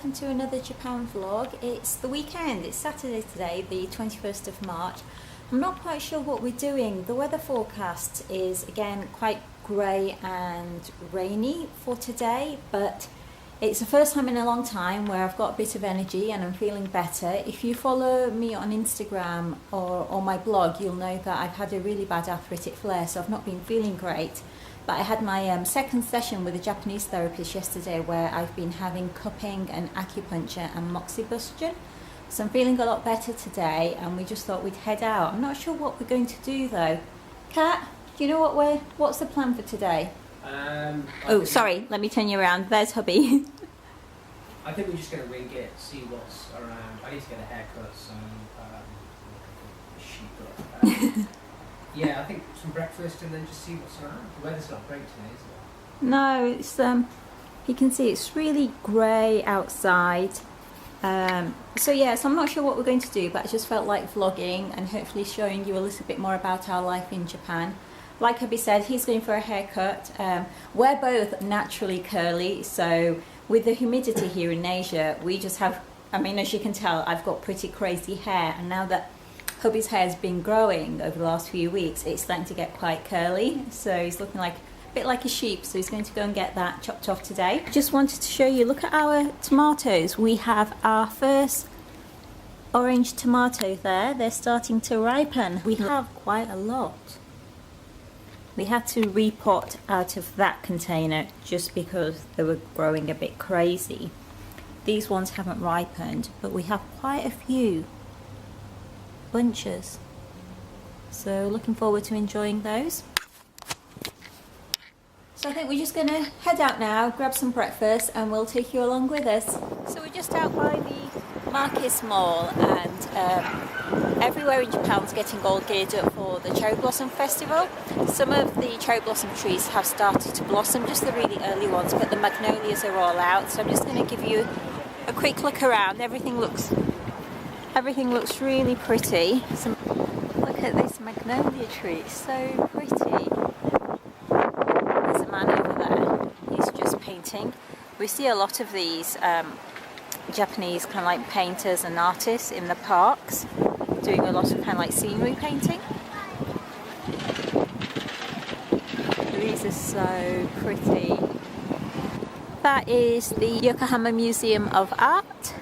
welcome to another Japan vlog. It's the weekend, it's Saturday today, the 21st of March. I'm not quite sure what we're doing. The weather forecast is again quite grey and rainy for today, but it's the first time in a long time where I've got a bit of energy and I'm feeling better. If you follow me on Instagram or my blog, you'll know that I've had a really bad arthritic flare, so I've not been feeling great. But I had my second session with a Japanese therapist yesterday where I've been having cupping and acupuncture and moxibustion. So I'm feeling a lot better today and we just thought we'd head out. I'm not sure what we're going to do though. Kat, do you know what's the plan for today? Oh, sorry, let me turn you around. There's hubby. I think we're just going to wing it, see what's around. I need to get a haircut, so yeah, I think some breakfast and then just see what's around. The weather's not great today, is it? No, it's you can see it's really grey outside. So I'm not sure what we're going to do, but I just felt like vlogging and hopefully showing you a little bit more about our life in Japan. Like hubby said, he's going for a haircut. We're both naturally curly, so with the humidity here in Asia, we just have, I mean, as you can tell, I've got pretty crazy hair, and now that hubby's hair has been growing over the last few weeks, it's starting to get quite curly, so he's looking like a bit like a sheep, so he's going to go and get that chopped off today. Just wanted to show you, look at our tomatoes. We have our first orange tomato there. They're starting to ripen. We have quite a lot. We had to repot out of that container just because they were growing a bit crazy. These ones haven't ripened, but we have quite a few bunches. So looking forward to enjoying those. So I think we're just going to head out now, grab some breakfast, and we'll take you along with us. So we're just out by the Market Mall, and everywhere in Japan's getting all geared up for the cherry blossom festival. Some of the cherry blossom trees have started to blossom, just the really early ones, but the magnolias are all out. So I'm just going to give you a quick look around. Everything looks really pretty. Look at this magnolia tree, so pretty. There's a man over there, he's just painting. We see a lot of these Japanese kind of like painters and artists in the parks doing a lot of kind of like scenery painting. These are so pretty. That is the Yokohama Museum of Art,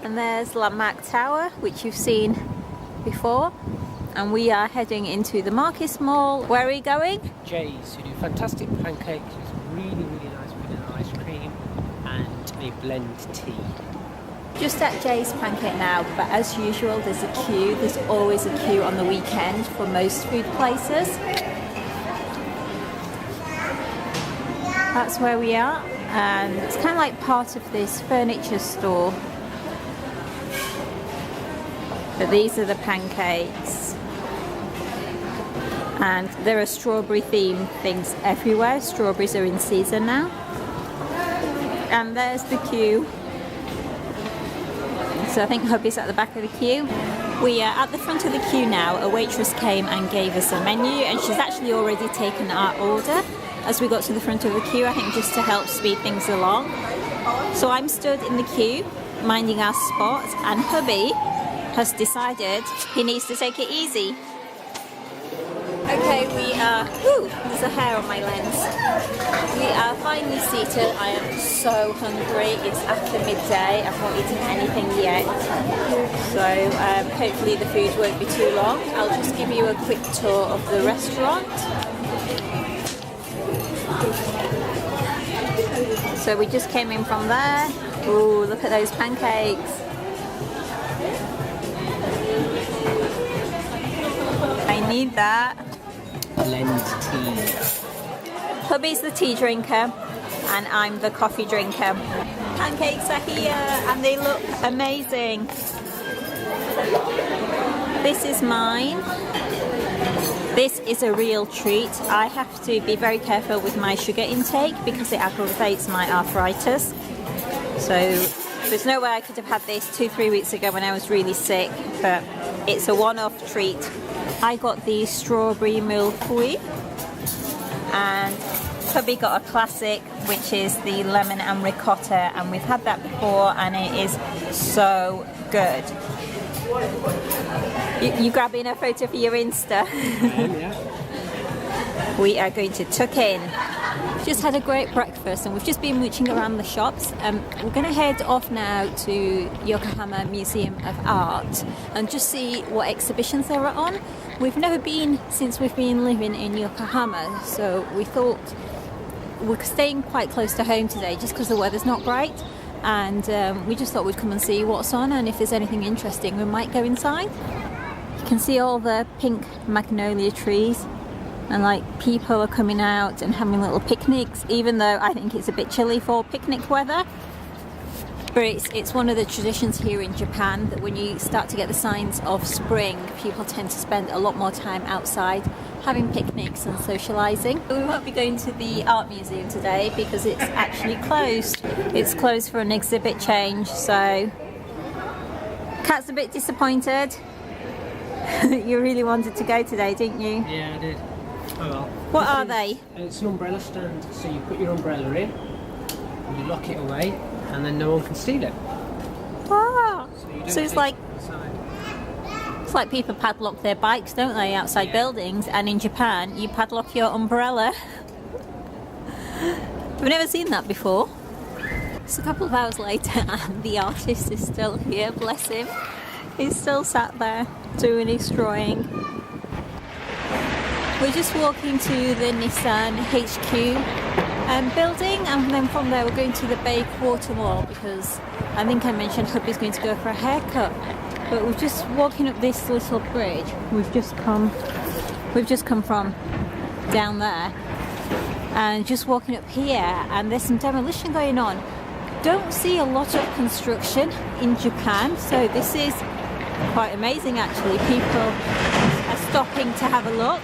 and there's Landmark Tower, which you've seen before, and we are heading into the Market Mall. Where are we going? Jay's, who do fantastic pancakes. It's really nice with an ice cream and a blend tea. Just at Jay's Pancake now, but as usual there's a queue. There's always a queue on the weekend for most food places. That's where we are, and it's kind of like part of this furniture store. But these are the pancakes, and there are strawberry themed things everywhere. Strawberries are in season now. And there's the queue. So I think hubby's at the back of the queue. We are at the front of the queue now. A waitress came and gave us a menu, and she's actually already taken our order as we got to the front of the queue, I think just to help speed things along. So I'm stood in the queue, minding our spot, and hubby has decided he needs to take it easy. Okay, we are, there's a hair on my lens. We are finally seated. I am so hungry. It's after midday. I've not eaten anything yet. So hopefully the food won't be too long. I'll just give you a quick tour of the restaurant. So we just came in from there. Ooh, look at those pancakes. I need that. Blend tea. Hubby's the tea drinker and I'm the coffee drinker. Pancakes are here and they look amazing. This is mine. This is a real treat. I have to be very careful with my sugar intake because it aggravates my arthritis. So there's no way I could have had this 2-3 weeks ago when I was really sick, but it's a one-off treat. I got the strawberry milfoui, and course, hubby got a classic, which is the lemon and ricotta, and we've had that before, and it is so good. You grabbing a photo for your Insta? Yeah. We are going to tuck in. Just had a great breakfast and we've just been mooching around the shops. We're going to head off now to Yokohama Museum of Art and just see what exhibitions there are on. We've never been since we've been living in Yokohama, so we thought we're staying quite close to home today just because the weather's not great, and we just thought we'd come and see what's on, and if there's anything interesting we might go inside. You can see all the pink magnolia trees, and like people are coming out and having little picnics, even though I think it's a bit chilly for picnic weather. But it's one of the traditions here in Japan that when you start to get the signs of spring, people tend to spend a lot more time outside having picnics and socialising. We won't be going to the art museum today because it's actually closed. It's closed for an exhibit change, so Kat's a bit disappointed. You really wanted to go today, didn't you? Yeah, I did. Oh well. What are they? It's an umbrella stand, so you put your umbrella in, and you lock it away, and then no one can steal it. Ah, So so it's like people padlock their bikes, don't they, outside buildings, and in Japan you padlock your umbrella. I've never seen that before. It's a couple of hours later and the artist is still here, bless him. He's still sat there doing his drawing. We're just walking to the Nissan HQ building, and then from there we're going to the Bay Quarter Mall because I think I mentioned hubby's going to go for a haircut. But we're just walking up this little bridge. We've just come from down there, and just walking up here, and there's some demolition going on. Don't see a lot of construction in Japan, so this is quite amazing actually. People are stopping to have a look.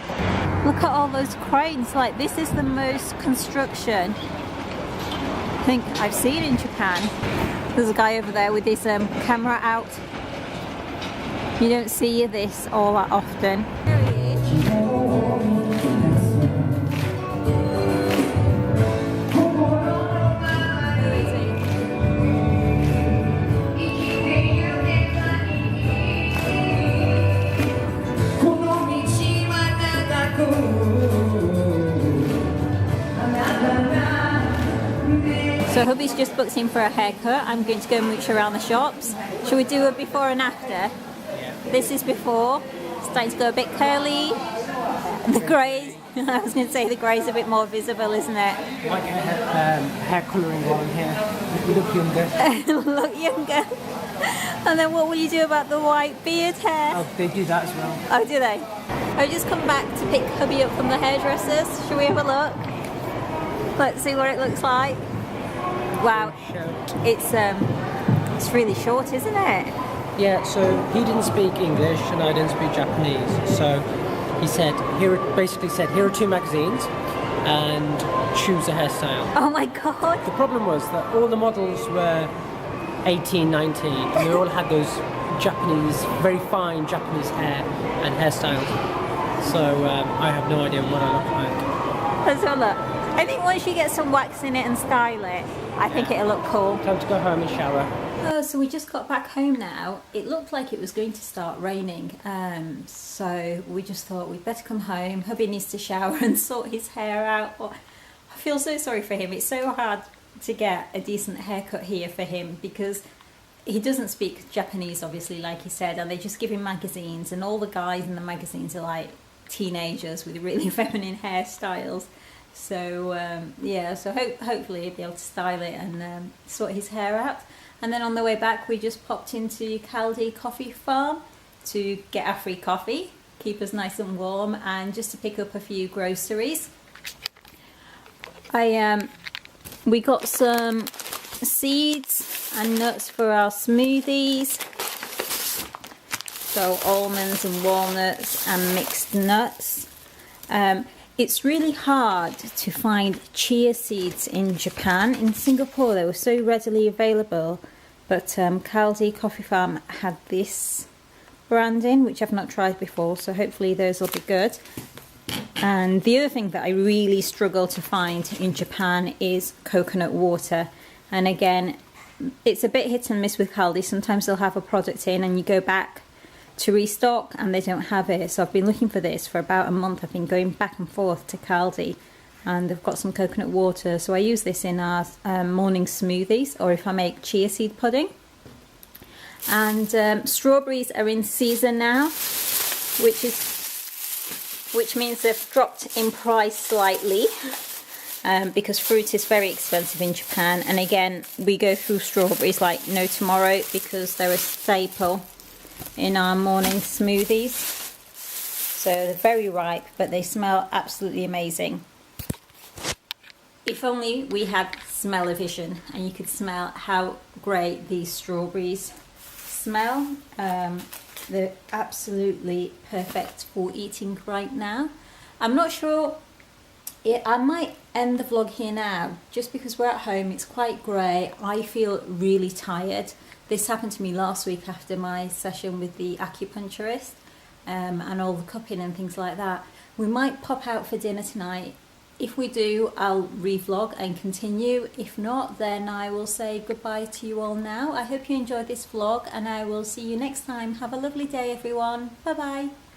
Look at all those cranes. Like, this is the most construction I think I've seen in Japan. There's a guy over there with his camera out. You don't see this all that often. There he is. So hubby's just booked in for a haircut. I'm going to go mooch around the shops. Shall we do a before and after? Yeah. This is before. Starting to go a bit curly. The grey, I was going to say the grey's a bit more visible, isn't it? Like hair colouring while I'm here. You look younger. Look younger. And then what will you do about the white beard hair? Oh, they do that as well. Oh, do they? I've just come back to pick hubby up from the hairdressers. Shall we have a look? Let's see what it looks like. Wow, it's really short, isn't it? Yeah, so he didn't speak English and I didn't speak Japanese. So he said, here are two magazines and choose a hairstyle. Oh my god. The problem was that all the models were 18, 19 and they all had those Japanese, very fine Japanese hair and hairstyles. So I have no idea what I look like. Let's have a look. I think once you get some wax in it and style it, I think it'll look cool. Time to go home and shower. Oh, so we just got back home now. It looked like it was going to start raining, so we just thought we'd better come home. Hubby needs to shower and sort his hair out. Oh, I feel so sorry for him. It's so hard to get a decent haircut here for him because he doesn't speak Japanese, obviously, like he said, and they just give him magazines, and all the guys in the magazines are like teenagers with really feminine hairstyles. So yeah, so hopefully he'll be able to style it and sort his hair out. And then on the way back we just popped into Caldi Coffee Farm to get our free coffee, keep us nice and warm, and just to pick up a few groceries. We got some seeds and nuts for our smoothies. So almonds and walnuts and mixed nuts. It's really hard to find chia seeds in Japan. In Singapore they were so readily available, but Caldi Coffee Farm had this brand in, which I've not tried before, so hopefully those will be good. And the other thing that I really struggle to find in Japan is coconut water. And again, it's a bit hit and miss with Caldi. Sometimes they'll have a product in and you go back to restock and they don't have it. So I've been looking for this for about a month. I've been going back and forth to Caldi and they've got some coconut water. So I use this in our morning smoothies, or if I make chia seed pudding. And strawberries are in season now, which means they've dropped in price slightly, because fruit is very expensive in Japan. And again, we go through strawberries like no tomorrow because they're a staple in our morning smoothies. So they're very ripe, but they smell absolutely amazing. If only we had smell-o-vision and you could smell how great these strawberries smell. They're absolutely perfect for eating right now. I'm not sure, I might end the vlog here now just because we're at home. It's quite grey. I feel really tired. This happened to me last week after my session with the acupuncturist, and all the cupping and things like that. We might pop out for dinner tonight. If we do, I'll revlog and continue. If not, then I will say goodbye to you all now. I hope you enjoyed this vlog and I will see you next time. Have a lovely day, everyone. Bye bye.